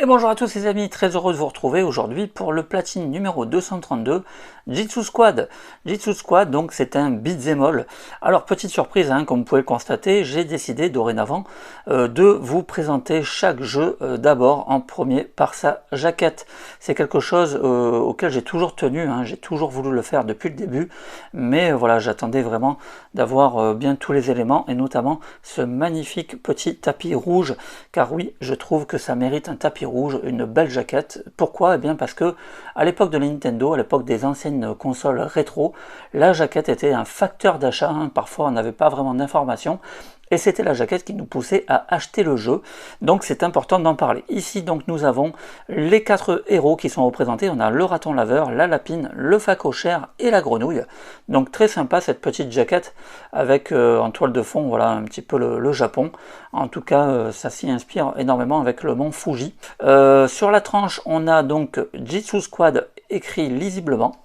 Et bonjour à tous les amis, très heureux de vous retrouver aujourd'hui pour le platine numéro 232 Jitsu Squad. Jitsu Squad, donc c'est un beat'em all. Alors petite surprise, comme vous pouvez le constater, j'ai décidé dorénavant de vous présenter chaque jeu d'abord en premier par sa jaquette. C'est quelque chose auquel j'ai toujours tenu, j'ai toujours voulu le faire depuis le début, mais voilà, j'attendais vraiment d'avoir bien tous les éléments et notamment ce magnifique petit tapis rouge, car oui, je trouve que ça mérite un tapis rouge, une belle jaquette. Pourquoi? Eh bien parce que à l'époque de la Nintendo, à l'époque des anciennes consoles rétro, la jaquette était un facteur d'achat, parfois on n'avait pas vraiment d'informations, et c'était la jaquette qui nous poussait à acheter le jeu, donc c'est important d'en parler. Ici donc nous avons les 4 héros qui sont représentés, on a le raton laveur, la lapine, le phacochère et la grenouille, donc très sympa cette petite jaquette avec en toile de fond, voilà un petit peu le Japon, en tout cas ça s'y inspire énormément avec le mont Fuji. Sur la tranche on a donc Jitsu Squad écrit lisiblement.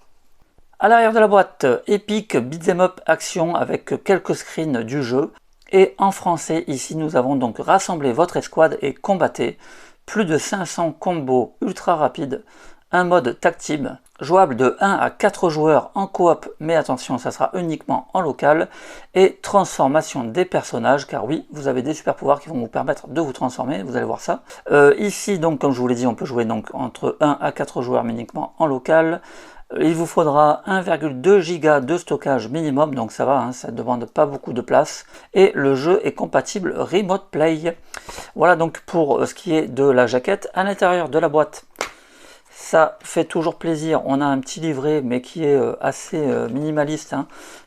À l'arrière de la boîte, Epic Beat'em Up Action avec quelques screens du jeu. Et en français, ici, nous avons donc rassemblé votre escouade et combattez. Plus de 500 combos ultra rapides, un mode tag team, jouable de 1 à 4 joueurs en coop, mais attention, ça sera uniquement en local, et transformation des personnages, car oui, vous avez des super pouvoirs qui vont vous permettre de vous transformer, vous allez voir ça. Ici, donc, comme je vous l'ai dit, on peut jouer donc entre 1 à 4 joueurs, mais uniquement en local. Il vous faudra 1,2 Go de stockage minimum, donc ça va, ça ne demande pas beaucoup de place. Et le jeu est compatible Remote Play. Voilà donc pour ce qui est de la jaquette. À l'intérieur de la boîte, ça fait toujours plaisir. On a un petit livret, mais qui est assez minimaliste.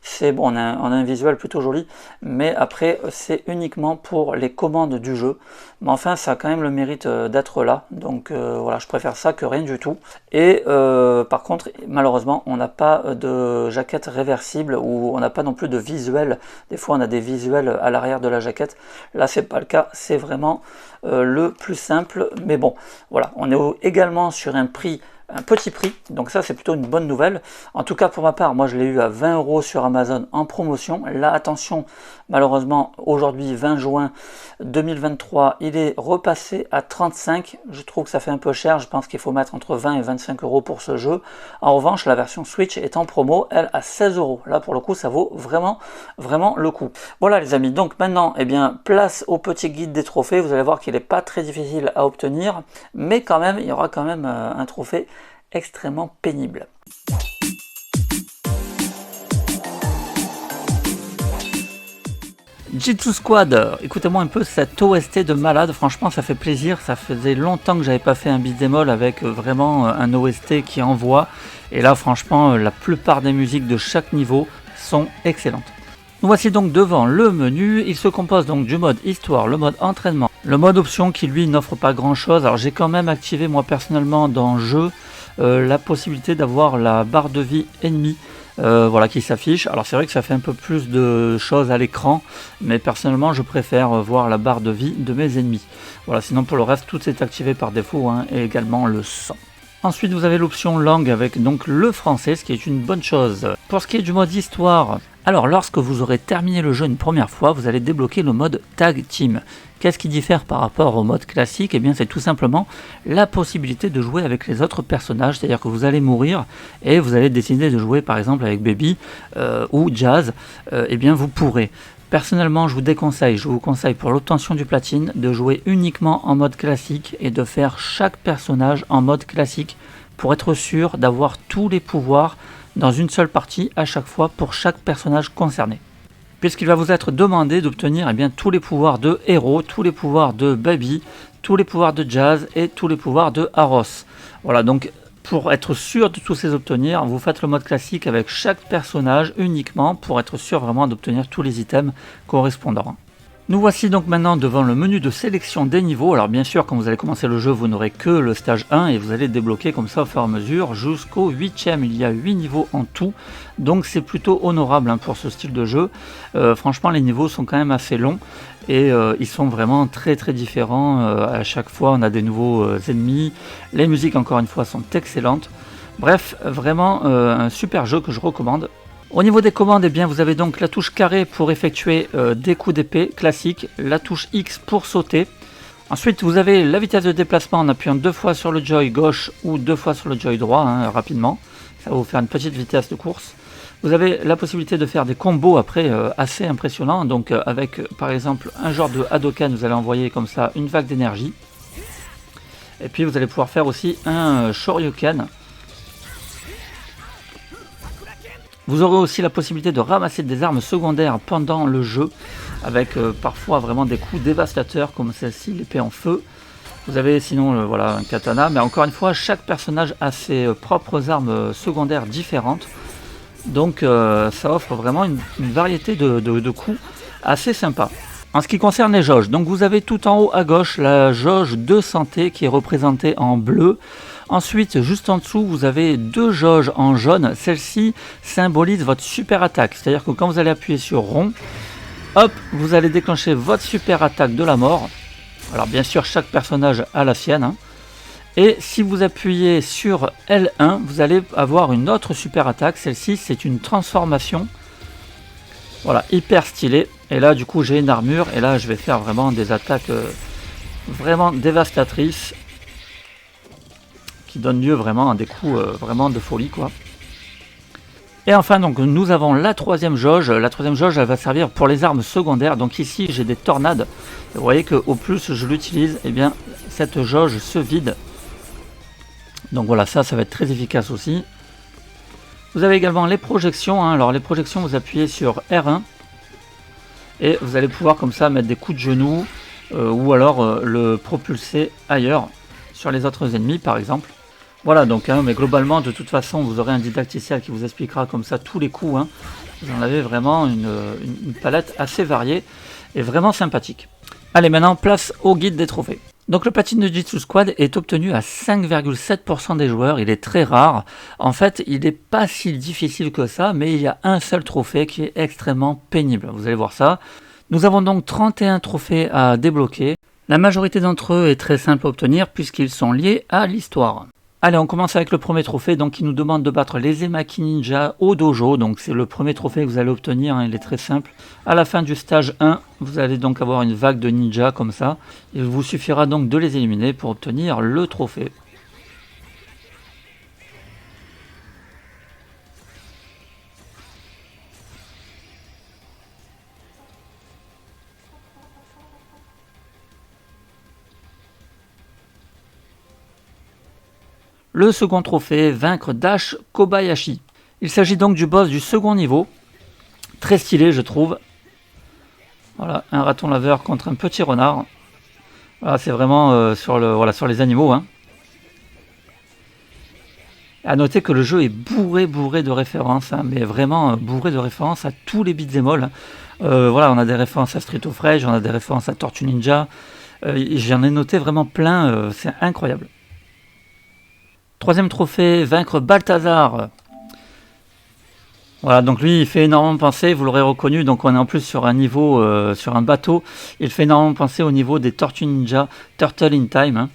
C'est bon, on a un visuel plutôt joli, mais après c'est uniquement pour les commandes du jeu. Mais enfin, ça a quand même le mérite d'être là. Donc voilà, je préfère ça que rien du tout. Et par contre, malheureusement, on n'a pas de jaquette réversible ou on n'a pas non plus de visuel. Des fois, on a des visuels à l'arrière de la jaquette. Là, c'est pas le cas. C'est vraiment le plus simple. Mais bon, voilà, on est également sur un petit prix, donc ça c'est plutôt une bonne nouvelle. En tout cas pour ma part, moi je l'ai eu à 20 € sur Amazon en promotion. Là attention, malheureusement aujourd'hui 20 juin 2023, il est repassé à 35. Je trouve que ça fait un peu cher, je pense qu'il faut mettre entre 20 et 25 € pour ce jeu. En revanche, la version Switch est en promo, elle à 16 €. Là pour le coup ça vaut vraiment le coup. Voilà les amis, donc maintenant place au petit guide des trophées. Vous allez voir qu'il n'est pas très difficile à obtenir, mais quand même il y aura quand même un trophée extrêmement pénible. Jitsu Squad, écoutez-moi un peu cette OST de malade, franchement ça fait plaisir, ça faisait longtemps que j'avais pas fait un beat'em all avec vraiment un OST qui envoie, et là franchement la plupart des musiques de chaque niveau sont excellentes. Nous voici donc devant le menu, il se compose donc du mode histoire, le mode entraînement, le mode option qui lui n'offre pas grand chose. Alors j'ai quand même activé moi personnellement dans jeu la possibilité d'avoir la barre de vie ennemie qui s'affiche. Alors c'est vrai que ça fait un peu plus de choses à l'écran, mais personnellement je préfère voir la barre de vie de mes ennemis. Voilà, sinon pour le reste tout est activé par défaut, et également le son. Ensuite vous avez l'option langue avec donc le français, ce qui est une bonne chose. Pour ce qui est du mode histoire, alors lorsque vous aurez terminé le jeu une première fois, vous allez débloquer le mode Tag Team. Qu'est-ce qui diffère par rapport au mode classique? Eh bien c'est tout simplement la possibilité de jouer avec les autres personnages, c'est-à-dire que vous allez mourir et vous allez décider de jouer par exemple avec Baby ou Jazz, vous pourrez. Personnellement, je vous conseille pour l'obtention du platine de jouer uniquement en mode classique et de faire chaque personnage en mode classique pour être sûr d'avoir tous les pouvoirs dans une seule partie à chaque fois pour chaque personnage concerné. Puisqu'il va vous être demandé d'obtenir tous les pouvoirs de Hero, tous les pouvoirs de Baby, tous les pouvoirs de Jazz et tous les pouvoirs de Aros. Voilà, donc pour être sûr de tous ces obtenir, vous faites le mode classique avec chaque personnage uniquement pour être sûr vraiment d'obtenir tous les items correspondants. Nous voici donc maintenant devant le menu de sélection des niveaux. Alors bien sûr, quand vous allez commencer le jeu, vous n'aurez que le stage 1 et vous allez débloquer comme ça au fur et à mesure jusqu'au 8ème. Il y a 8 niveaux en tout, donc c'est plutôt honorable pour ce style de jeu. Franchement, les niveaux sont quand même assez longs et ils sont vraiment très différents. À chaque fois, on a des nouveaux ennemis. Les musiques, encore une fois, sont excellentes. Bref, vraiment un super jeu que je recommande. Au niveau des commandes, vous avez donc la touche carré pour effectuer des coups d'épée classiques, la touche X pour sauter, Ensuite, vous avez la vitesse de déplacement en appuyant 2 fois sur le joy gauche ou 2 fois sur le joy droit, hein, rapidement. Ça va vous faire une petite vitesse de course. Vous avez la possibilité de faire des combos après assez impressionnants. Donc avec par exemple un genre de Hadoken, vous allez envoyer comme ça une vague d'énergie. Et puis vous allez pouvoir faire aussi un Shoryuken. Vous aurez aussi la possibilité de ramasser des armes secondaires pendant le jeu, avec parfois vraiment des coups dévastateurs comme celle-ci, l'épée en feu. Vous avez sinon voilà, un katana, mais encore une fois, chaque personnage a ses propres armes secondaires différentes. Donc ça offre vraiment une variété de coups assez sympa. En ce qui concerne les jauges, donc vous avez tout en haut à gauche la jauge de santé qui est représentée en bleu. Ensuite, juste en dessous, vous avez 2 jauges en jaune. Celle-ci symbolise votre super attaque. C'est-à-dire que quand vous allez appuyer sur rond, hop, vous allez déclencher votre super attaque de la mort. Alors bien sûr, chaque personnage a la sienne, hein. Et si vous appuyez sur L1, vous allez avoir une autre super attaque. Celle-ci, c'est une transformation. Voilà, hyper stylée. Et là, du coup, j'ai une armure. Et là, je vais faire vraiment des attaques vraiment dévastatrices. Qui donnent lieu vraiment à des coups vraiment de folie, quoi. Et enfin, donc, nous avons la troisième jauge. La troisième jauge, elle va servir pour les armes secondaires. Donc ici, j'ai des tornades. Vous voyez qu'au plus je l'utilise, eh bien, cette jauge se vide. Donc voilà, ça va être très efficace aussi. Vous avez également les projections, hein. Alors les projections, vous appuyez sur R1 et vous allez pouvoir comme ça mettre des coups de genoux ou alors le propulser ailleurs sur les autres ennemis par exemple. Voilà donc, hein, mais globalement de toute façon vous aurez un didacticiel qui vous expliquera comme ça tous les coups, hein. Vous en avez vraiment une palette assez variée et vraiment sympathique. Allez, maintenant place au guide des trophées. Donc le platine de Jitsu Squad est obtenu à 5,7% des joueurs, il est très rare. En fait, il n'est pas si difficile que ça, mais il y a un seul trophée qui est extrêmement pénible. Vous allez voir ça. Nous avons donc 31 trophées à débloquer. La majorité d'entre eux est très simple à obtenir puisqu'ils sont liés à l'histoire. Allez, on commence avec le premier trophée, donc il nous demande de battre les Emaki Ninja au dojo, donc c'est le premier trophée que vous allez obtenir, hein, il est très simple. À la fin du stage 1, vous allez donc avoir une vague de ninja comme ça, il vous suffira donc de les éliminer pour obtenir le trophée. Le second trophée, vaincre Dash Kobayashi. Il s'agit donc du boss du second niveau. Très stylé je trouve. Voilà, un raton laveur contre un petit renard. Voilà, c'est vraiment sur les animaux, hein. A noter que le jeu est bourré de références, hein, mais vraiment bourré de références à tous les beat'em all. Voilà, on a des références à Street of Rage, on a des références à Tortue Ninja. J'en ai noté vraiment plein, c'est incroyable. Troisième trophée, vaincre Balthazar. Voilà, donc lui il fait énormément penser, vous l'aurez reconnu, donc on est en plus sur un niveau, sur un bateau. Il fait énormément penser au niveau des Tortues Ninja, Turtle in Time, hein.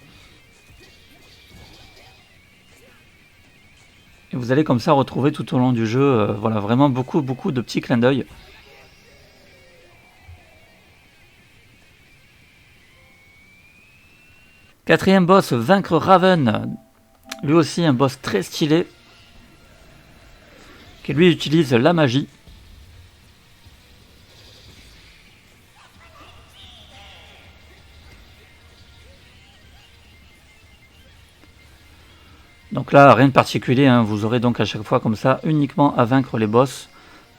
Et vous allez comme ça retrouver tout au long du jeu, voilà, vraiment beaucoup de petits clins d'œil. Quatrième boss, vaincre Raven. Lui aussi un boss très stylé, qui lui utilise la magie. Donc là, rien de particulier, hein. Vous aurez donc à chaque fois comme ça uniquement à vaincre les boss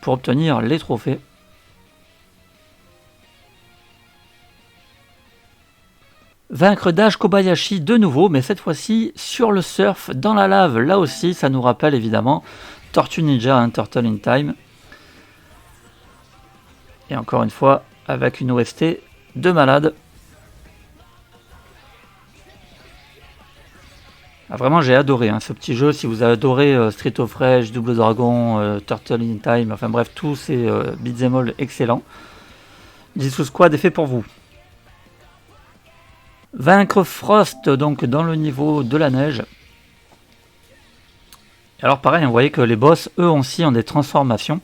pour obtenir les trophées. Vaincre Dash Kobayashi de nouveau, mais cette fois-ci sur le surf, dans la lave. Là aussi, ça nous rappelle évidemment Tortue Ninja, hein, Turtle in Time. Et encore une fois, avec une OST de malade. Ah, vraiment, j'ai adoré, hein, ce petit jeu. Si vous avez adoré Street of Rage, Double Dragon, Turtle in Time, enfin bref, tous ces beat'em all excellents, Jitsu Squad est fait pour vous. Vaincre Frost, donc dans le niveau de la neige. Alors pareil, vous voyez que les boss, eux aussi, ont des transformations.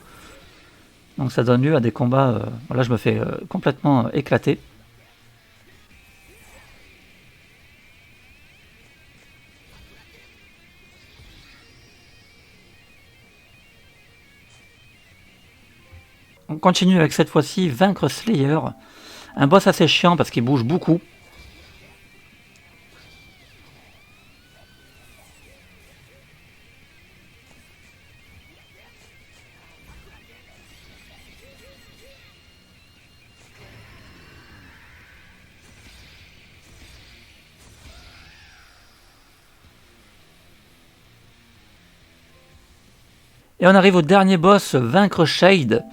Donc ça donne lieu à des combats. Là, je me fais complètement éclater. On continue avec cette fois-ci vaincre Slayer. Un boss assez chiant parce qu'il bouge beaucoup. Et on arrive au dernier boss, vaincre Shade.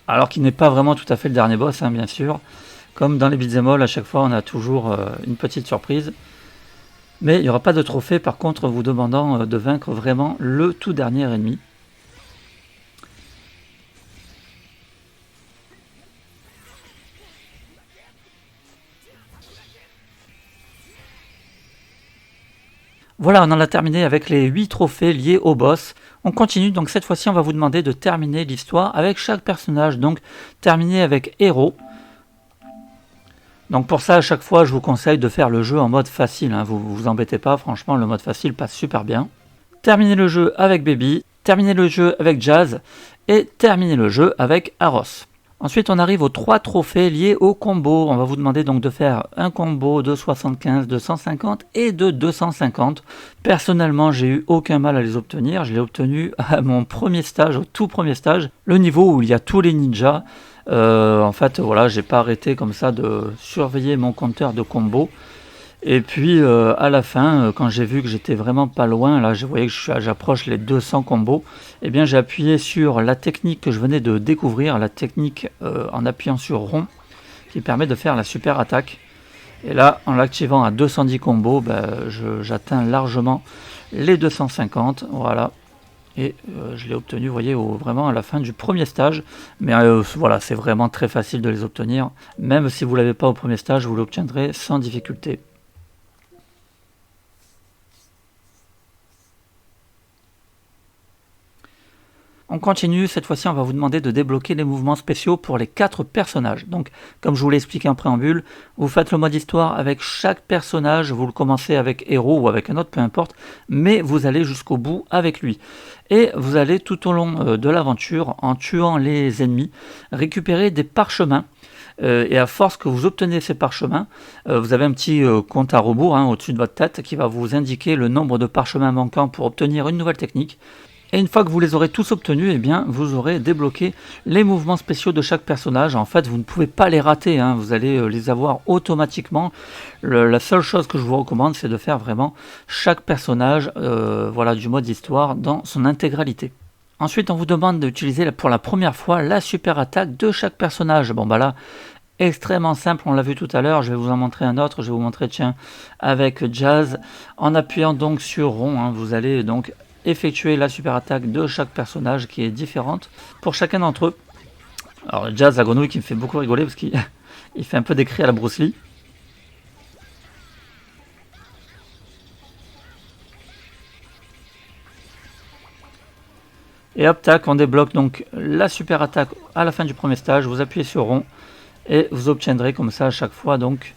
Alors qu'il n'est pas vraiment tout à fait le dernier boss, hein, bien sûr. Comme dans les beat'em all, à chaque fois on a toujours une petite surprise. Mais il n'y aura pas de trophée par contre vous demandant de vaincre vraiment le tout dernier ennemi. Voilà, on en a terminé avec les 8 trophées liés au boss. On continue, donc cette fois-ci on va vous demander de terminer l'histoire avec chaque personnage. Donc terminer avec Héros. Donc pour ça, à chaque fois, je vous conseille de faire le jeu en mode facile. Hein. Vous embêtez pas, franchement, le mode facile passe super bien. Terminez le jeu avec Baby, terminez le jeu avec Jazz et terminez le jeu avec Aros. Ensuite, on arrive aux 3 trophées liés au combo. On va vous demander donc de faire un combo de 75, de 150 et de 250. Personnellement, j'ai eu aucun mal à les obtenir. Je l'ai obtenu à mon premier stage, au tout premier stage, le niveau où il y a tous les ninjas. En fait, voilà, j'ai pas arrêté comme ça de surveiller mon compteur de combo. Et puis à la fin, quand j'ai vu que j'étais vraiment pas loin, là je voyais que j'approche les 200 combos, et bien j'ai appuyé sur la technique que je venais de découvrir, la technique en appuyant sur rond, qui permet de faire la super attaque. Et là, en l'activant à 210 combos, j'atteins largement les 250, voilà. Et je l'ai obtenu, vous voyez, vraiment à la fin du premier stage. Mais voilà, c'est vraiment très facile de les obtenir. Même si vous ne l'avez pas au premier stage, vous l'obtiendrez sans difficulté. On continue, cette fois-ci on va vous demander de débloquer les mouvements spéciaux pour les 4 personnages. Donc comme je vous l'ai expliqué en préambule, vous faites le mode histoire avec chaque personnage, vous le commencez avec Héros ou avec un autre, peu importe, mais vous allez jusqu'au bout avec lui. Et vous allez tout au long de l'aventure, en tuant les ennemis, récupérer des parchemins. Et à force que vous obtenez ces parchemins, vous avez un petit compte à rebours au-dessus de votre tête qui va vous indiquer le nombre de parchemins manquants pour obtenir une nouvelle technique. Et une fois que vous les aurez tous obtenus, eh bien, vous aurez débloqué les mouvements spéciaux de chaque personnage. En fait, vous ne pouvez pas les rater, hein. Vous allez les avoir automatiquement. La seule chose que je vous recommande, c'est de faire vraiment chaque personnage voilà, du mode histoire dans son intégralité. Ensuite, on vous demande d'utiliser pour la première fois la super attaque de chaque personnage. Bon, bah là, extrêmement simple, on l'a vu tout à l'heure, je vais vous en montrer un autre, je vais vous montrer, tiens, avec Jazz. En appuyant donc sur rond, hein, vous allez donc effectuer la super attaque de chaque personnage qui est différente pour chacun d'entre eux. Alors Jazz, la grenouille qui me fait beaucoup rigoler parce qu'il fait un peu des cris à la Bruce Lee. Et hop, tac, on débloque donc la super attaque à la fin du premier stage. Vous appuyez sur rond et vous obtiendrez comme ça à chaque fois donc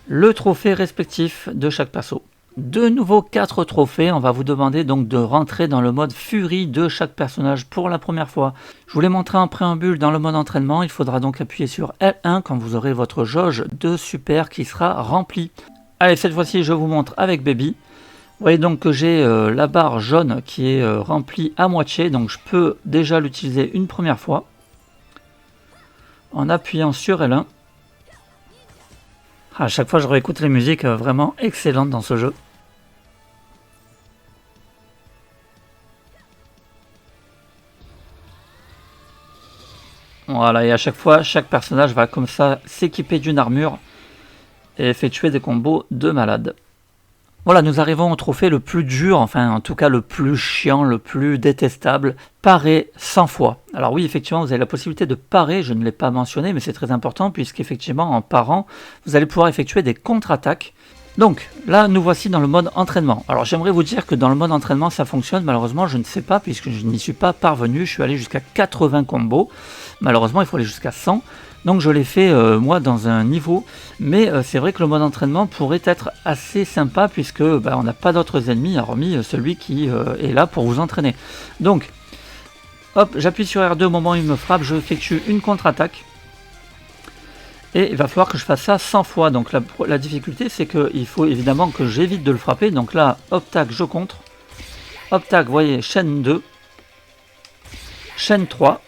le trophée respectif de chaque perso. De nouveau 4 trophées, on va vous demander donc de rentrer dans le mode furie de chaque personnage pour la première fois. Je vous l'ai montré en préambule dans le mode entraînement, il faudra donc appuyer sur L1 quand vous aurez votre jauge de super qui sera remplie. Allez, cette fois-ci je vous montre avec Baby. Vous voyez donc que j'ai la barre jaune qui est remplie à moitié, donc je peux déjà l'utiliser une première fois en appuyant sur L1. À chaque fois je réécoute les musiques vraiment excellentes dans ce jeu. Voilà, et à chaque fois, chaque personnage va comme ça s'équiper d'une armure et effectuer des combos de malade. Voilà, nous arrivons au trophée le plus dur, enfin en tout cas le plus chiant, le plus détestable, parer 100 fois. Alors oui, effectivement, vous avez la possibilité de parer, je ne l'ai pas mentionné, mais c'est très important puisqu'effectivement en parant, vous allez pouvoir effectuer des contre-attaques. Donc là, nous voici dans le mode entraînement. Alors j'aimerais vous dire que dans le mode entraînement, ça fonctionne. Malheureusement, je ne sais pas puisque je n'y suis pas parvenu. Je suis allé jusqu'à 80 combos. Malheureusement, il faut aller jusqu'à 100. Donc je l'ai fait moi dans un niveau. Mais c'est vrai que le mode entraînement pourrait être assez sympa puisque on n'a pas d'autres ennemis hormis celui qui est là pour vous entraîner. Donc hop, j'appuie sur R2 au moment où il me frappe, je effectue une contre-attaque. Et il va falloir que je fasse ça 100 fois. Donc la difficulté, c'est qu'il faut évidemment que j'évite de le frapper. Donc là, hop, tac, je contre. Hop, tac, vous voyez, chaîne 2. Chaîne 3.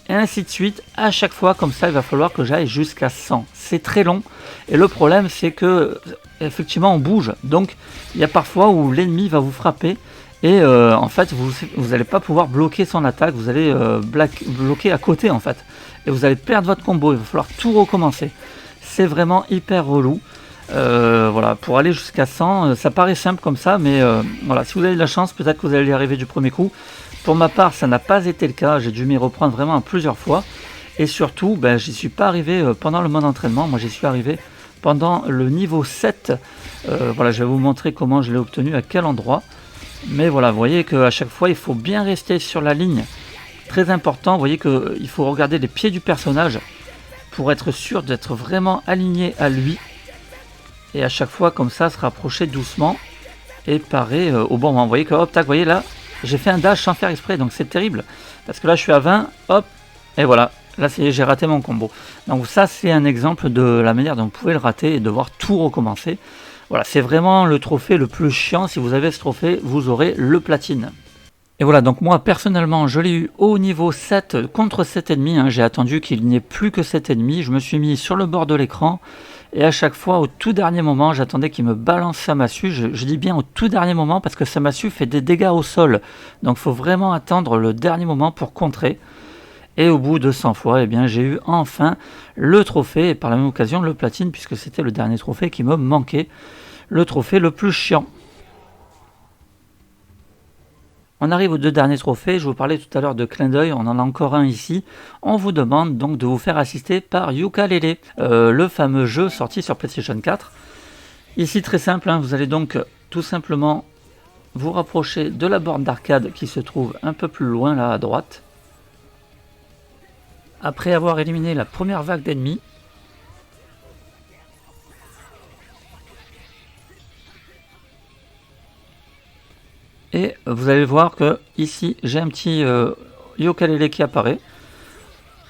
Et ainsi de suite. À chaque fois, comme ça, il va falloir que j'aille jusqu'à 100. C'est très long. Et le problème, c'est que, effectivement, on bouge. Donc, il y a parfois où l'ennemi va vous frapper. Et en fait, vous n'allez pas pouvoir bloquer son attaque. Vous allez bloquer à côté, en fait. Et vous allez perdre votre combo, il va falloir tout recommencer. C'est vraiment hyper relou. Voilà, pour aller jusqu'à 100, ça paraît simple comme ça, mais voilà, si vous avez de la chance, peut-être que vous allez y arriver du premier coup. Pour ma part, ça n'a pas été le cas, j'ai dû m'y reprendre vraiment plusieurs fois. Et surtout, ben, j'y suis pas arrivé pendant le mode entraînement, moi j'y suis arrivé pendant le niveau 7. Voilà, je vais vous montrer comment je l'ai obtenu, à quel endroit. Mais voilà, vous voyez qu'à chaque fois, il faut bien rester sur la ligne. Très important, vous voyez qu'il faut regarder les pieds du personnage pour être sûr d'être vraiment aligné à lui. Et à chaque fois, comme ça, se rapprocher doucement et parer au bon moment. Vous voyez que, hop, tac, vous voyez là, j'ai fait un dash sans faire exprès, donc c'est terrible. Parce que là, je suis à 20, hop, et voilà. Là, j'ai raté mon combo. Donc ça, c'est un exemple de la manière dont vous pouvez le rater et devoir tout recommencer. Voilà, c'est vraiment le trophée le plus chiant. Si vous avez ce trophée, vous aurez le platine. Et voilà, donc moi personnellement je l'ai eu au niveau 7 contre 7 ennemis, hein. J'ai attendu qu'il n'y ait plus que 7 ennemis, je me suis mis sur le bord de l'écran et à chaque fois au tout dernier moment j'attendais qu'il me balance sa massue, je dis bien au tout dernier moment parce que sa massue fait des dégâts au sol, donc il faut vraiment attendre le dernier moment pour contrer. Et au bout de 100 fois, eh bien, j'ai eu enfin le trophée et par la même occasion le platine puisque c'était le dernier trophée qui me manquait, le trophée le plus chiant. On arrive aux deux derniers trophées, je vous parlais tout à l'heure de clin d'œil, on en a encore un ici. On vous demande donc de vous faire assister par Yooka-Laylee, le fameux jeu sorti sur PlayStation 4. Ici très simple, hein, vous allez donc tout simplement vous rapprocher de la borne d'arcade qui se trouve un peu plus loin là à droite. Après avoir éliminé la première vague d'ennemis, et vous allez voir que ici j'ai un petit Yooka-Laylee qui apparaît.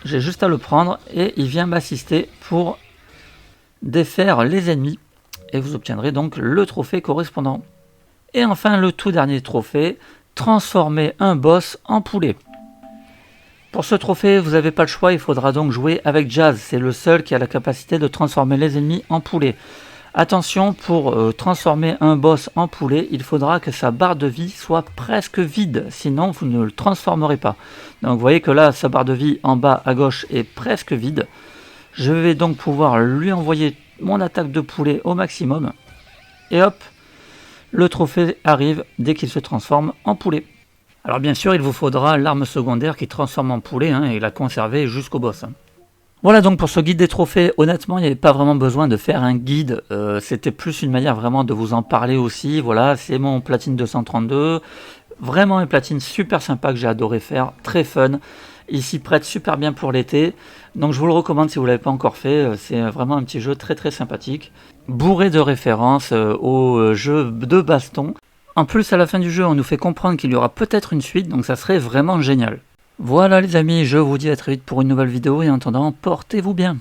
J'ai juste à le prendre et il vient m'assister pour défaire les ennemis. Et vous obtiendrez donc le trophée correspondant. Et enfin le tout dernier trophée, transformer un boss en poulet. Pour ce trophée, vous n'avez pas le choix, il faudra donc jouer avec Jazz. C'est le seul qui a la capacité de transformer les ennemis en poulet. Attention, pour transformer un boss en poulet, il faudra que sa barre de vie soit presque vide, sinon vous ne le transformerez pas. Donc vous voyez que là, sa barre de vie en bas à gauche est presque vide. Je vais donc pouvoir lui envoyer mon attaque de poulet au maximum. Et hop, le trophée arrive dès qu'il se transforme en poulet. Alors bien sûr, il vous faudra l'arme secondaire qui transforme en poulet hein, et la conserver jusqu'au boss. Hein. Voilà donc pour ce guide des trophées, honnêtement il n'y avait pas vraiment besoin de faire un guide, c'était plus une manière vraiment de vous en parler aussi, voilà c'est mon platine 232, vraiment une platine super sympa que j'ai adoré faire, très fun, il s'y prête super bien pour l'été, donc je vous le recommande si vous ne l'avez pas encore fait, c'est vraiment un petit jeu très très sympathique, bourré de références aux jeux de baston. En plus à la fin du jeu on nous fait comprendre qu'il y aura peut-être une suite, donc ça serait vraiment génial. Voilà les amis, je vous dis à très vite pour une nouvelle vidéo et en attendant, portez-vous bien.